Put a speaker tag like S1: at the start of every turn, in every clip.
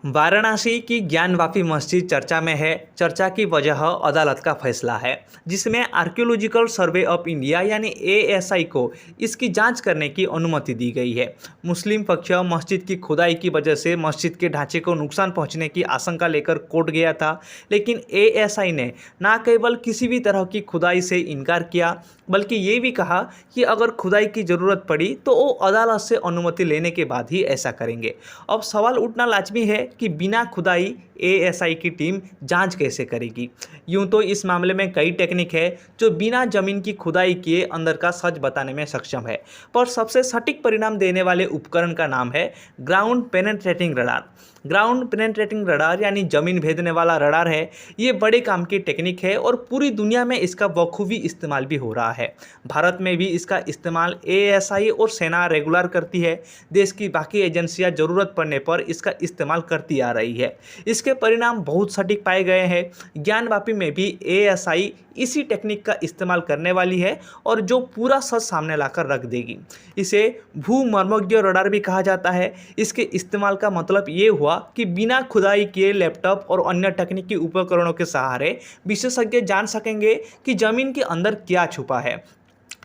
S1: वाराणसी की ज्ञानवापी मस्जिद चर्चा में है। चर्चा की वजह अदालत का फैसला है, जिसमें आर्कियोलॉजिकल सर्वे ऑफ इंडिया यानी एएसआई को इसकी जांच करने की अनुमति दी गई है। मुस्लिम पक्ष मस्जिद की खुदाई की वजह से मस्जिद के ढांचे को नुकसान पहुंचने की आशंका लेकर कोर्ट गया था, लेकिन एएसआई ने न केवल किसी भी तरह की खुदाई से इनकार किया, बल्कि ये भी कहा कि अगर खुदाई की ज़रूरत पड़ी तो वो अदालत से अनुमति लेने के बाद ही ऐसा करेंगे। अब सवाल उठना लाजमी है कि बिना खुदाई एएसआई की टीम जांच कैसे करेगी। यूं तो इस मामले में कई टेक्निक है जो बिना जमीन की खुदाई किए अंदर का सच बताने में सक्षम है, पर सबसे सटीक परिणाम देने वाले उपकरण का नाम है ground penetrating radar. Ground penetrating radar यानी जमीन भेदने वाला रडार है। ये बड़े काम की टेक्निक है और पूरी दुनिया में इसका बखूबी इस्तेमाल भी हो रहा है। भारत में भी इसका इस्तेमाल एएसआई और सेना रेगुलर करती है। देश की बाकी एजेंसियां ज़रूरत पड़ने पर इसका इस्तेमाल करती आ रही है। इसके परिणाम बहुत सटीक पाए गए हैं। ज्ञानवापी में भी एएसआई इसी टेक्निक का इस्तेमाल करने वाली है और जो पूरा सच सामने लाकर रख देगी। इसे भूमर्मज्ञ रडार भी कहा जाता है। इसके इस्तेमाल का मतलब ये हुआ कि बिना खुदाई किए लैपटॉप और अन्य तकनीकी उपकरणों के सहारे विशेषज्ञ जान सकेंगे कि जमीन के अंदर क्या छुपा है।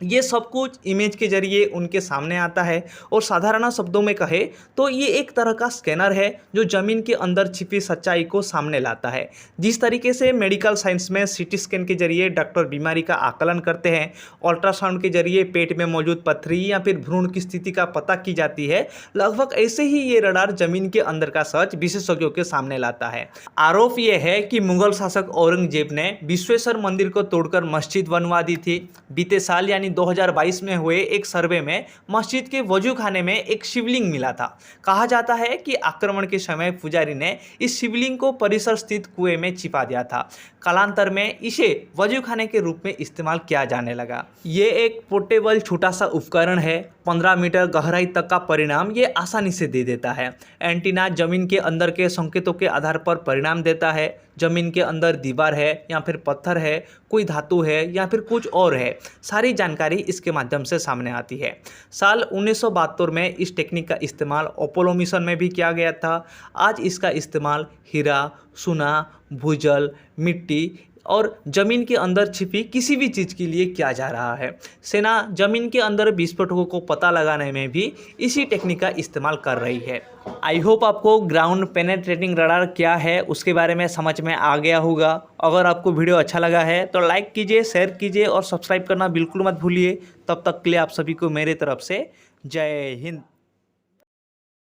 S1: ये सब कुछ इमेज के जरिए उनके सामने आता है और साधारण शब्दों में कहे तो ये एक तरह का स्कैनर है जो ज़मीन के अंदर छिपी सच्चाई को सामने लाता है। जिस तरीके से मेडिकल साइंस में सीटी स्कैन के जरिए डॉक्टर बीमारी का आकलन करते हैं, अल्ट्रासाउंड के जरिए पेट में मौजूद पथरी या फिर भ्रूण की स्थिति का पता की जाती है, लगभग ऐसे ही ये रडार जमीन के अंदर का सच विशेषज्ञों के सामने लाता है। आरोप ये है कि मुगल शासक औरंगजेब ने विश्वेश्वर मंदिर को तोड़कर मस्जिद बनवा दी थी। बीते साल यानी 2022 में हुए एक सर्वे में मस्जिद के वजू खाने में एक शिवलिंग मिला था। कहा जाता है कि आक्रमण के समय पुजारी ने इस शिवलिंग को परिसर स्थित कुएं में छिपा दिया था। कालांतर में इसे वजू खाने के रूप में इस्तेमाल किया जाने लगा। ये एक पोर्टेबल छोटा सा उपकरण है। 15 मीटर गहराई तक का परिणाम ये आसानी से दे देता है। एंटीना जमीन के अंदर के संकेतों के आधार पर परिणाम देता है। जमीन के अंदर दीवार है या फिर पत्थर है, कोई धातु है या फिर कुछ और है, सारी जानकारी इसके माध्यम से सामने आती है। साल 1972 में इस टेक्निक का इस्तेमाल अपोलो मिशन में भी किया गया था। आज इसका इस्तेमाल हीरा, सोना, भूजल, मिट्टी और ज़मीन के अंदर छिपी किसी भी चीज़ के लिए किया जा रहा है। सेना ज़मीन के अंदर विस्फोटकों को पता लगाने में भी इसी टेक्निक का इस्तेमाल कर रही है। आई होप आपको ग्राउंड पेनेट्रेटिंग रडार क्या है उसके बारे में समझ में आ गया होगा। अगर आपको वीडियो अच्छा लगा है तो लाइक कीजिए, शेयर कीजिए और सब्सक्राइब करना बिल्कुल मत भूलिए। तब तक के लिए आप सभी को मेरे तरफ से जय हिंद।